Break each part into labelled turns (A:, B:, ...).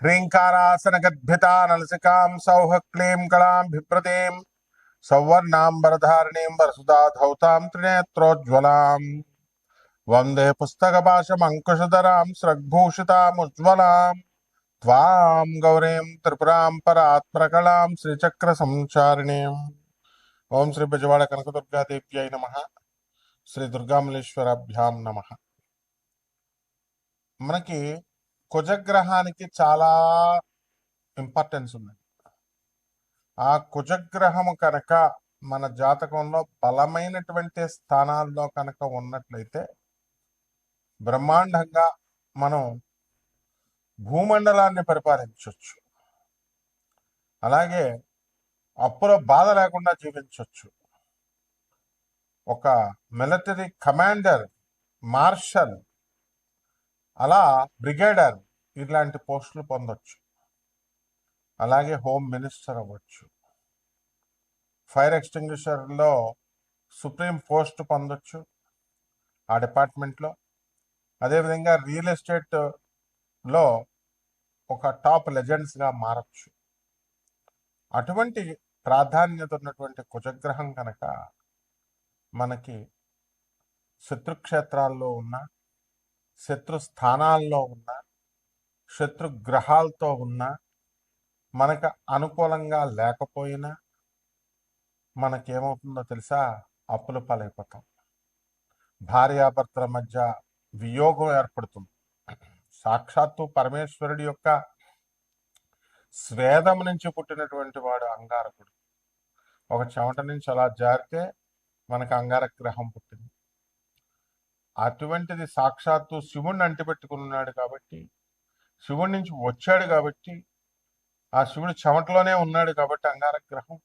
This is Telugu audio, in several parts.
A: హ్రీంకారాసనగద్భితా నలసికాం సౌహ క్లీం కళాం బిభ్రతీం సౌవర్ణాంబరధారిణీం వరసుదా ధౌతాం త్రినేత్రోజ్వలాం వందే పుస్తకపాశమంకుశధరాం స్రగ్భూషితాముజ్వలాం త్వాం గౌరీం త్రిపురాం పరాత్పరకళాం శ్రీచక్ర సంచారిణీం. ఓం శ్రీ బెజవాడ కనకదుర్గాదేవ్యై నమః. శ్రీ దుర్గామల్లేశ్వరాభ్యాం నమః. మనకి కుజగ్రహానికి చాలా ఇంపార్టెన్స్ ఉంది. ఆ కుజగ్రహము కనుక మన జాతకంలో బలమైనటువంటి స్థానాల్లో కనుక ఉన్నట్లయితే బ్రహ్మాండంగా మనం భూమండలాన్ని పరిపాలించవచ్చు. అలాగే అప్పుల బాధ లేకుండా జీవించవచ్చు. ఒక మిలిటరీ కమాండర్, మార్షల్, అలా బ్రిగేడర్ ఇలాంటి పోస్టులు పొందొచ్చు. అలాగే హోమ్ మినిస్టర్ అవ్వచ్చు. ఫైర్ ఎక్స్టింగ్విషర్లో సుప్రీం పోస్ట్ పొందొచ్చు ఆ డిపార్ట్మెంట్లో. అదేవిధంగా రియల్ ఎస్టేట్లో ఒక టాప్ లెజెండ్స్గా మారచ్చు. అటువంటి ప్రాధాన్యత ఉన్నటువంటి కుజగ్రహం కనుక మనకి శత్రుక్షేత్రాల్లో ఉన్న, శత్రు స్థానాల్లో ఉన్న, శత్రు గ్రహాలతో ఉన్న, మనకు అనుకూలంగా లేకపోయినా మనకేమవుతుందో తెలుసా? అప్పుల పాలైపోతాం. భార్యాభర్తల మధ్య వియోగం ఏర్పడుతుంది. సాక్షాత్తు పరమేశ్వరుడి యొక్క స్వేదం నుంచి పుట్టినటువంటి వాడు అంగారకుడు. ఒక చెమట నుంచి అలా జారితే మనకు అంగారక గ్రహం పుట్టింది. అటువంటిది సాక్షాత్తు శివుణ్ణి అంటిపెట్టుకున్నాడు కాబట్టి, శివుడి నుంచి వచ్చాడు కాబట్టి, ఆ శివుడు చెమటలోనే ఉన్నాడు కాబట్టి అంగారక గ్రహం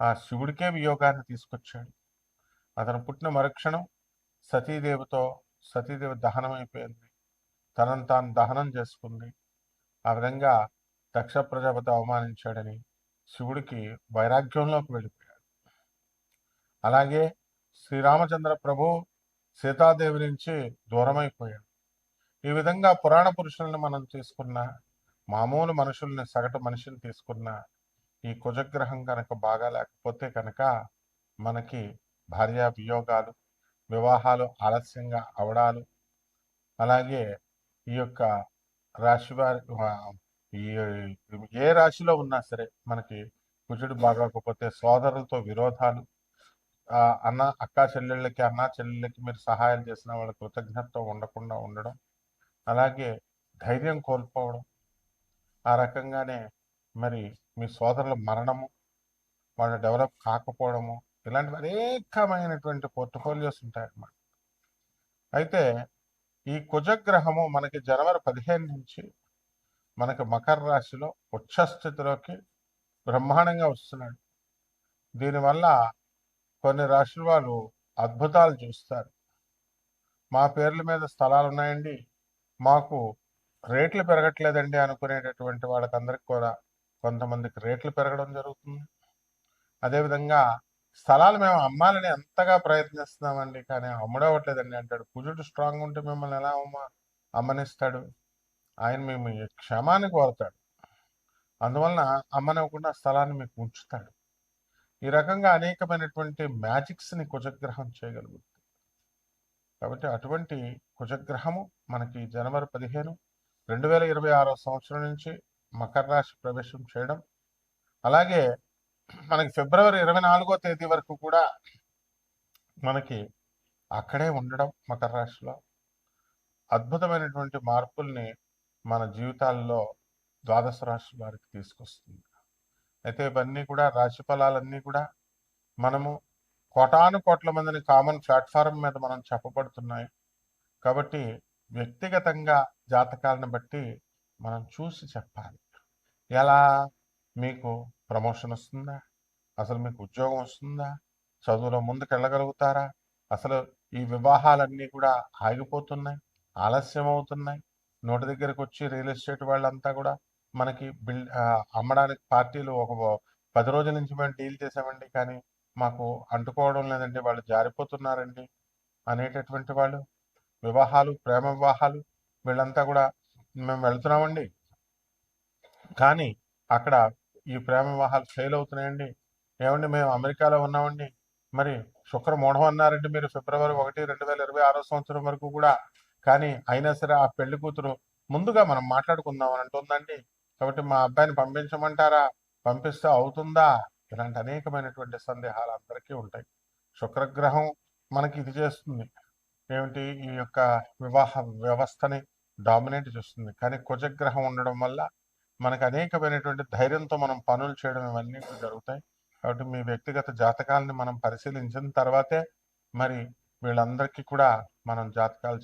A: ఆ శివుడికే వియోగాన్ని తీసుకొచ్చాడు. అతను పుట్టిన మరుక్షణం సతీదేవి దహనం అయిపోయింది. తనను తాను దహనం చేసుకుంది. ఆ విధంగా దక్ష ప్రజాపతి అవమానించాడని శివుడికి వైరాగ్యంలోకి వెళ్ళిపోయాడు. అలాగే శ్రీరామచంద్ర ప్రభు సీతాదేవి నుంచి దూరమైపోయాడు. ఈ విధంగా పురాణ పురుషుల్ని మనం తీసుకున్న, మామూలు మనుషుల్ని, సగటు మనిషిని తీసుకున్న, ఈ కుజగ్రహం కనుక బాగా లేకపోతే కనుక మనకి భార్యా వియోగాలు, వివాహాలు ఆలస్యంగా అవడాలు, అలాగే ఈ యొక్క రాశి వారి ఏ రాశిలో ఉన్నా సరే మనకి కుజుడు బాగోకపోతే సోదరులతో విరోధాలు, అక్కా చెల్లెళ్ళకి మీరు సహాయం చేసిన వాళ్ళ కృతజ్ఞతతో ఉండకుండా ఉండడం, అలాగే ధైర్యం కోల్పోవడం, ఆ రకంగానే మరి మీ సోదరుల మరణము, వాళ్ళు డెవలప్ కాకపోవడము, ఇలాంటివి అనేకమైనటువంటి పోర్ట్ఫోలియోస్ ఉంటాయన్నమాట. అయితే ఈ కుజగ్రహము మనకి జనవరి 15 నుంచి మనకి మకర రాశిలో ఉచ్చస్థితిలోకి బ్రహ్మాండంగా వస్తున్నాడు. దీనివల్ల కొన్ని రాశుల వాళ్ళు అద్భుతాలు చూస్తారు. మా పేర్ల మీద స్థలాలు ఉన్నాయండి, మాకు రేట్లు పెరగట్లేదండి అనుకునేటటువంటి వాళ్ళకందరికి కూడా కొంతమందికి రేట్లు పెరగడం జరుగుతుంది. అదేవిధంగా స్థలాలు మేము అమ్మాలని ఎంతగా ప్రయత్నిస్తున్నామండి, కానీ అమ్ముడవట్లేదండి అంటాడు. కుజుడు స్ట్రాంగ్ ఉంటే మిమ్మల్ని ఎలా అమ్మనిస్తాడు? ఆయన మేము క్షమాన్ని కోరుతాడు. అందువలన అమ్మనివ్వకుండా స్థలాన్ని మీకు ఉంచుతాడు. ఈ రకంగా అనేకమైనటువంటి మ్యాజిక్స్ని కుజగ్రహం చేయగలుగుతుంది. కాబట్టి అటువంటి కుజగ్రహము మనకి జనవరి 15, 2026 సంవత్సరం నుంచి మకర రాశి ప్రవేశం చేయడం, అలాగే మనకి ఫిబ్రవరి 24వ తేదీ వరకు కూడా మనకి అక్కడే ఉండడం మకర రాశిలో అద్భుతమైనటువంటి మార్పుల్ని మన జీవితాల్లో ద్వాదశ రాశి వారికి తీసుకొస్తుంది. అయితే ఇవన్నీ కూడా రాశి ఫలాలన్నీ కూడా మనము కోటాను కోట్ల మందిని కామన్ ప్లాట్ఫారం మీద మనం చెప్పబడుతున్నాయి కాబట్టి వ్యక్తిగతంగా జాతకాలను బట్టి మనం చూసి చెప్పాలి. ఎలా మీకు ప్రమోషన్ వస్తుందా, అసలు మీకు ఉద్యోగం వస్తుందా, చదువులో ముందుకు వెళ్ళగలుగుతారా, అసలు ఈ వివాహాలన్నీ కూడా ఆగిపోతున్నాయి, ఆలస్యం అవుతున్నాయి. నోటి దగ్గరకు వచ్చి రియల్ ఎస్టేట్ వాళ్ళంతా కూడా మనకి అమ్మడానికి పార్టీలు ఒక 10 రోజుల నుంచి మేము డీల్ చేసామండి, కానీ మాకు అంటుకోవడం లేదండి, వాళ్ళు జారిపోతున్నారండి అనేటటువంటి వాళ్ళు, వివాహాలు, ప్రేమ వివాహాలు, వీళ్ళంతా కూడా మేము వెళ్తున్నామండి, కానీ అక్కడ ఈ ప్రేమ వివాహాలు ఫెయిల్ అవుతున్నాయండి. ఏమండి మేము అమెరికాలో ఉన్నామండి, మరి శుక్రమూఢం అన్నారండి మీరు ఫిబ్రవరి 1, 2026 వరకు కూడా. కానీ అయినా సరే ఆ పెళ్లి కూతురు ముందుగా మనం మాట్లాడుకుందాం అని అంటుందండి. కాబట్టి మా అబ్బాయిని పంపించమంటారా, పంపిస్తే అవుతుందా? ఇలాంటి అనేకమైనటువంటి సందేహాలు అందరికీ ఉంటాయి. శుక్రగ్రహం మనకి ఇది చేస్తుంది ఏమిటి, ఈ యొక్క వివాహ వ్యవస్థని డామినేట్ చేస్తుంది. కానీ కుజగ్రహం ఉండడం వల్ల మనకు అనేకమైనటువంటి ధైర్యంతో మనం పనులు చేయడం ఇవన్నీ జరుగుతాయి. కాబట్టి మీ వ్యక్తిగత జాతకాలని మనం పరిశీలించిన తర్వాతే మరి వీళ్ళందరికీ కూడా మనం జాతకాలు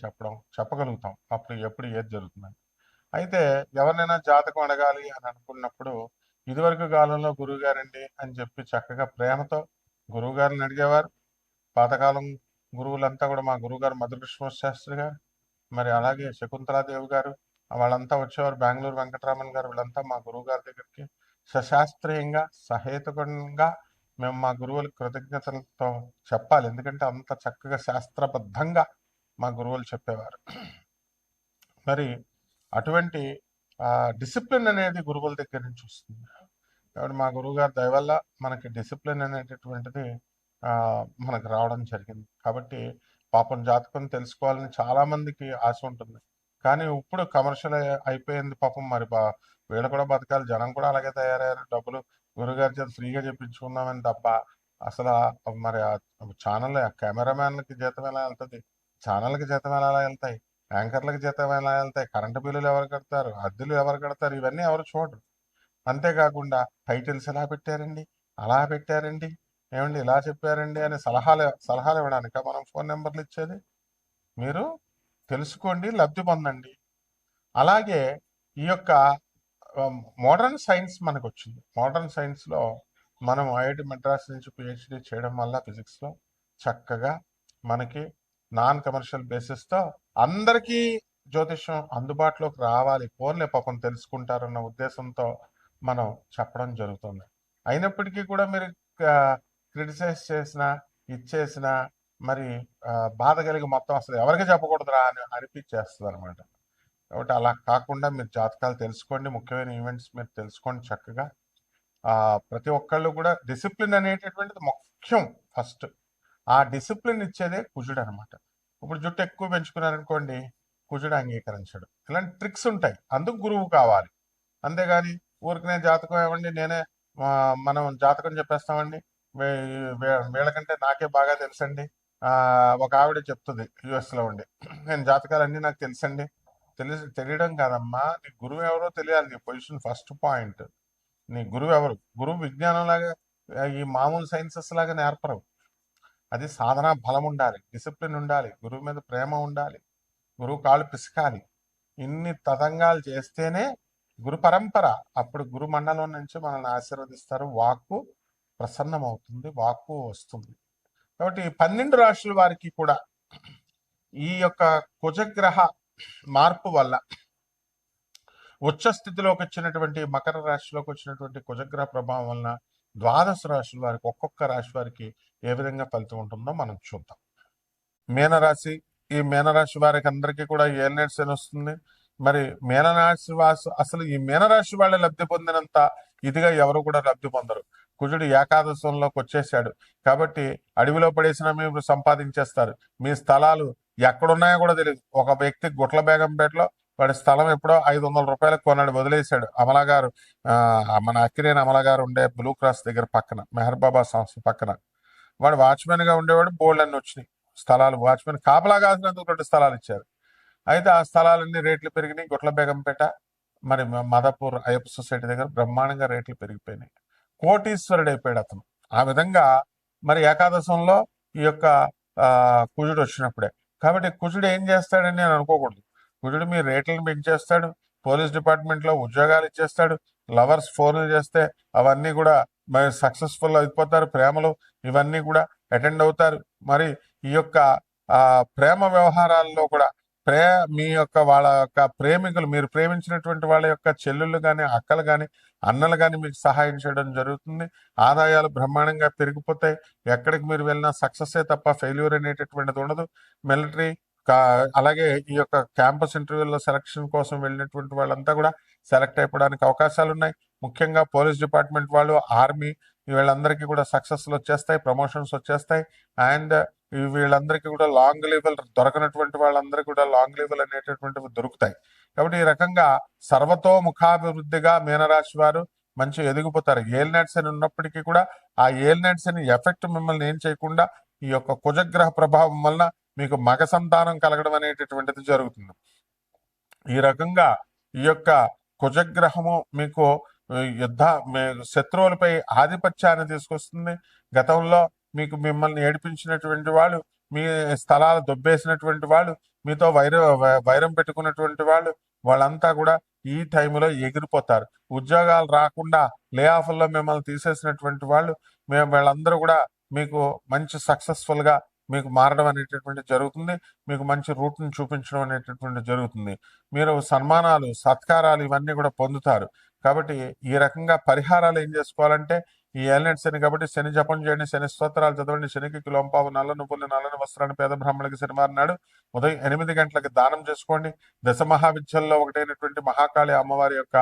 A: చెప్పగలుగుతాం. అప్పుడు ఎప్పుడు ఏది జరుగుతుందని. అయితే ఎవరినైనా జాతకం అడగాలి అని అనుకున్నప్పుడు ఇదివరకు కాలంలో గురువు గారండి అని చెప్పి చక్కగా ప్రేమతో గురువు గారిని అడిగేవారు. పాతకాలం గురువులంతా కూడా మా గురువుగారు మధుకృష్ణ శాస్త్రి గారు, మరి అలాగే శకుంతలాదేవి గారు, వాళ్ళంతా వచ్చేవారు. బెంగళూరు వెంకటరామన్ గారు, వీళ్ళంతా మా గురువు గారి దగ్గరికి సశాస్త్రీయంగా సహేతుకంగా మేము మా గురువులకు కృతజ్ఞతలతో చెప్పాలి. ఎందుకంటే అంత చక్కగా శాస్త్రబద్ధంగా మా గురువులు చెప్పేవారు. మరి అటువంటి డిసిప్లిన్ అనేది గురువుల దగ్గర నుంచి వస్తుంది. కాబట్టి మా గురువు గారి దయ వల్ల మనకి డిసిప్లిన్ అనేటటువంటిది మనకు రావడం జరిగింది. కాబట్టి పాపం జాతకం తెలుసుకోవాలని చాలా మందికి ఆశ ఉంటుంది. కానీ ఇప్పుడు కమర్షియల్ అయిపోయింది పాపం. మరి వీళ్ళు కూడా బతకాలి, జనం కూడా అలాగే తయారయ్యారు. డబ్బులు గురుగారి చేత ఫ్రీగా చెప్పించుకుందామని తప్ప అసలు మరి ఛానల్ కెమెరామ్యాన్లకి జీతం ఎలా వెళ్తుంది, ఛానల్కి జీతం ఎలా వెళ్తాయి, యాంకర్లకు జీతం ఎలా వెళ్తాయి, కరెంటు బిల్లులు ఎవరు కడతారు, అద్దెలు ఎవరు కడతారు, ఇవన్నీ ఎవరు చూడరు. అంతేకాకుండా టైటిల్స్ ఎలా పెట్టారండి, అలా పెట్టారండి, ఏమండి ఇలా చెప్పారండి అని సలహాలు ఇవ్వడానిక మనం ఫోన్ నెంబర్లు ఇచ్చేది? మీరు తెలుసుకోండి, లబ్ధి పొందండి. అలాగే ఈ యొక్క మోడర్న్ సైన్స్ మనకు వచ్చింది. మోడర్న్ సైన్స్లో మనం ఐఐటి మద్రాస్ నుంచి పిహెచ్డి చేయడం వల్ల ఫిజిక్స్లో చక్కగా మనకి నాన్ కమర్షియల్ బేసిస్తో అందరికీ జ్యోతిష్యం అందుబాటులోకి రావాలి, ఫోన్లే పాపం తెలుసుకుంటారన్న ఉద్దేశంతో మనం చెప్పడం జరుగుతుంది. అయినప్పటికీ కూడా మీరు క్రిటిసైజ్ చేసినా ఇచ్చేసినా మరి బాధ కలిగి మొత్తం అసలు ఎవరికి చెప్పకూడదురా అని అనిపించేస్తుంది అనమాట. కాబట్టి అలా కాకుండా మీరు జాతకాలు తెలుసుకోండి, ముఖ్యమైన ఈవెంట్స్ మీరు తెలుసుకోండి చక్కగా. ప్రతి ఒక్కళ్ళు కూడా డిసిప్లిన్ అనేటటువంటిది ముఖ్యం. ఫస్ట్ ఆ డిసిప్లిన్ ఇచ్చేదే కుజుడు అనమాట. ఇప్పుడు జుట్టు ఎక్కువ పెంచుకున్నారనుకోండి, కుజుడు అంగీకరించడు. ఇలాంటి ట్రిక్స్ ఉంటాయి, అందుకు గురువు కావాలి. అంతేగాని ఊరికనే జాతకం ఏమండి నేనే మనం జాతకం చెప్పేస్తామండి, వీళ్ళకంటే నాకే బాగా తెలుసండి. ఒక ఆవిడ చెప్తుంది యుఎస్లో ఉండి, నేను జాతకాలన్నీ నాకు తెలుసండి. తెలియడం కాదమ్మా, నీ గురువు ఎవరో తెలియాలి. నీ పొజిషన్ ఫస్ట్ పాయింట్. నీ గురువు ఎవరు? గురువు విజ్ఞానం లాగా ఈ మామూలు సైన్సెస్ లాగా నేర్పరు. అది సాధన బలం ఉండాలి, డిసిప్లిన్ ఉండాలి, గురువు మీద ప్రేమ ఉండాలి, గురువు కాళ్ళు పిసకాలి. ఇన్ని తతంగాలు చేస్తేనే గురు పరంపర. అప్పుడు గురు మండలం నుంచి మనల్ని ఆశీర్వదిస్తారు, వాక్కు ప్రసన్నమవుతుంది, వాక్కు వస్తుంది. కాబట్టి 12 రాశుల వారికి కూడా ఈ యొక్క కుజగ్రహ మార్పు వల్ల ఉచ్చ స్థితిలోకి వచ్చినటువంటి మకర రాశిలోకి వచ్చినటువంటి కుజగ్రహ ప్రభావం వలన 12 రాశుల వారికి ఒక్కొక్క రాశి వారికి ఏ విధంగా ఫలితం ఉంటుందో మనం చూద్దాం. మీనరాశి, ఈ మీనరాశి వారికి అందరికీ కూడా ఏలినాటి శని వస్తుంది. మరి మీనరాశి అసలు ఈ మీనరాశి వాళ్ళే లబ్ధి పొందినంత ఇదిగా ఎవరు కూడా లబ్ధి పొందరు. కుజుడు ఏకాదశంలోకి వచ్చేసాడు కాబట్టి అడవిలో పడేసినా మీరు సంపాదించేస్తారు. మీ స్థలాలు ఎక్కడున్నాయో కూడా తెలియదు. ఒక వ్యక్తి గుట్ల బేగంపేటలో వాడి స్థలం ఎప్పుడో 500 రూపాయలకు కొన్నాడు, వదిలేశాడు. అమలా గారు, మన అక్కినేని అమలా గారు ఉండే బ్లూ క్రాస్ దగ్గర పక్కన, మెహర్ బాబా సంస్థ పక్కన వాడు వాచ్మెన్ గా ఉండేవాడు. బోల్డ్ అన్ని వచ్చినాయి స్థలాలు, వాచ్మెన్ కాపలా కాసినందుకు 2 స్థలాలు ఇచ్చారు. అయితే ఆ స్థలాలన్నీ రేట్లు పెరిగినాయి. గుట్ల బేగంపేట మరి మదపూర్ అయ్యప్ప సొసైటీ దగ్గర బ్రహ్మాండంగా రేట్లు పెరిగిపోయినాయి. కోటీశ్వరుడు అయిపోయాడు అతను. ఆ విధంగా మరి ఏకాదశంలో ఈ యొక్క కుజుడు వచ్చినప్పుడే. కాబట్టి కుజుడు ఏం చేస్తాడని నేను అనుకోకూడదు. కుజుడు మీ రేట్లను పెంచేస్తాడు, పోలీస్ డిపార్ట్మెంట్లో ఉద్యోగాలు ఇచ్చేస్తాడు, లవర్స్ ఫోన్లు చేస్తే అవన్నీ కూడా మరి సక్సెస్ఫుల్ అయిపోతారు, ప్రేమలు ఇవన్నీ కూడా అటెండ్ అవుతారు. మరి ఈ యొక్క ప్రేమ వ్యవహారాల్లో కూడా మీ యొక్క వాళ్ళ యొక్క ప్రేమికులు, మీరు ప్రేమించినటువంటి వాళ్ళ యొక్క చెల్లెళ్ళు కానీ అక్కలు కానీ అన్నలు కానీ మీకు సహాయం చేయడం జరుగుతుంది. ఆదాయాలు బ్రహ్మాండంగా పెరిగిపోతాయి. ఎక్కడికి మీరు వెళ్ళినా సక్సెస్ తప్ప ఫెయిల్యూర్ అనేటటువంటిది ఉండదు. మిలిటరీ అలాగే ఈ యొక్క క్యాంపస్ ఇంటర్వ్యూలో సెలక్షన్ కోసం వెళ్ళినటువంటి వాళ్ళంతా కూడా సెలెక్ట్ అయిపోవడానికి అవకాశాలు ఉన్నాయి. ముఖ్యంగా పోలీస్ డిపార్ట్మెంట్ వాళ్ళు, ఆర్మీ, వీళ్ళందరికీ కూడా సక్సెస్లు వచ్చేస్తాయి, ప్రమోషన్స్ వచ్చేస్తాయి. అండ్ వీళ్ళందరికీ కూడా లాంగ్ లీవ్లు దొరకనటువంటి వాళ్ళందరికీ కూడా లాంగ్ లీవ్లు అనేటటువంటివి దొరుకుతాయి. కాబట్టి ఈ రకంగా సర్వతోముఖాభివృద్ధిగా మీనరాశి వారు మంచి ఎదిగిపోతారు. ఏలినాట్స్ అని ఉన్నప్పటికీ కూడా ఆ ఏలినాట్స్ అని ఎఫెక్ట్ మిమ్మల్ని ఏం చేయకుండా ఈ యొక్క కుజగ్రహ ప్రభావం వలన మీకు మగ సంతానం కలగడం అనేటటువంటిది జరుగుతుంది. ఈ రకంగా ఈ యొక్క కుజగ్రహము మీకు శత్రువులపై ఆధిపత్యాన్ని తీసుకొస్తుంది. గతంలో మీకు మిమ్మల్ని ఏడిపించినటువంటి వాళ్ళు, మీ స్థలాలు దొబ్బేసినటువంటి వాళ్ళు, మీతో వైరం పెట్టుకున్నటువంటి వాళ్ళు, వాళ్ళంతా కూడా ఈ టైంలో ఎగిరిపోతారు. ఉద్యోగాలు రాకుండా లే ఆఫ్ల్లో మిమ్మల్ని తీసేసినటువంటి వాళ్ళు, వీళ్ళందరూ కూడా మీకు మంచి సక్సెస్ఫుల్ గా మీకు మారడం అనేటటువంటి జరుగుతుంది. మీకు మంచి రూట్ని చూపించడం అనేటటువంటి జరుగుతుంది. మీరు సన్మానాలు, సత్కారాలు ఇవన్నీ కూడా పొందుతారు. కాబట్టి ఈ రకంగా పరిహారాలు ఏం చేసుకోవాలంటే, ఈ ఏలినాటి శని కాబట్టి శని జపం చేయండి, శని స్తోత్రాలు చదవండి, శనికి కిలోంపావు నల్ల నువ్వులు నల్లని వస్త్రాన్ని పేద బ్రాహ్మణులకి శనివారం నాడు ఉదయం 8 గంటలకి దానం చేసుకోండి. దశ మహావిద్యల్లో ఒకటైనటువంటి మహాకాళి అమ్మవారి యొక్క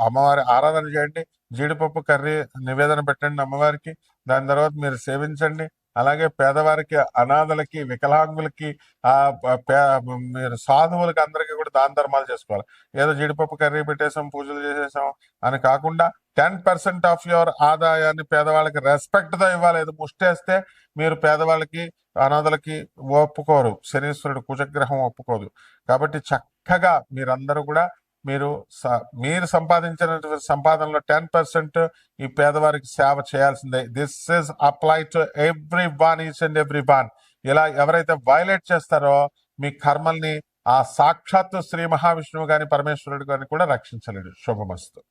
A: అమ్మవారి ఆరాధన చేయండి. జీడిపప్పు కర్రీ నివేదన పెట్టండి అమ్మవారికి. దాని తర్వాత మీరు సేవించండి. అలాగే పేదవారికి, అనాథలకి, వికలాంగులకి, మీరు సాధువులకి అందరికీ కూడా దాన ధర్మాలు చేసుకోవాలి. ఏదో జీడిపప్పు కర్రీ పెట్టేసాం, పూజలు చేసేసాం అని కాకుండా 10% ఆఫ్ యువర్ ఆదాయాన్ని పేదవాళ్ళకి రెస్పెక్ట్ తో ఇవ్వాలి. ఏదో ముష్టేస్తే మీరు పేదవాళ్ళకి, అనాథలకి ఒప్పుకోరు. శనీశ్వరుడు కుజగ్రహం ఒప్పుకోదు. కాబట్టి చక్కగా మీరందరూ కూడా మీరు సంపాదించిన సంపాదనలో 10% ఈ పేదవారికి సేవ చేయాల్సిందే. This is apply to every one, each and every one. ఇలా ఎవరైతే వైలేట్ చేస్తారో మీ కర్మల్ని ఆ సాక్షాత్తు శ్రీ మహావిష్ణువు గాని, పరమేశ్వరుడు గాని కూడా రక్షించలేడు. శుభమస్తు.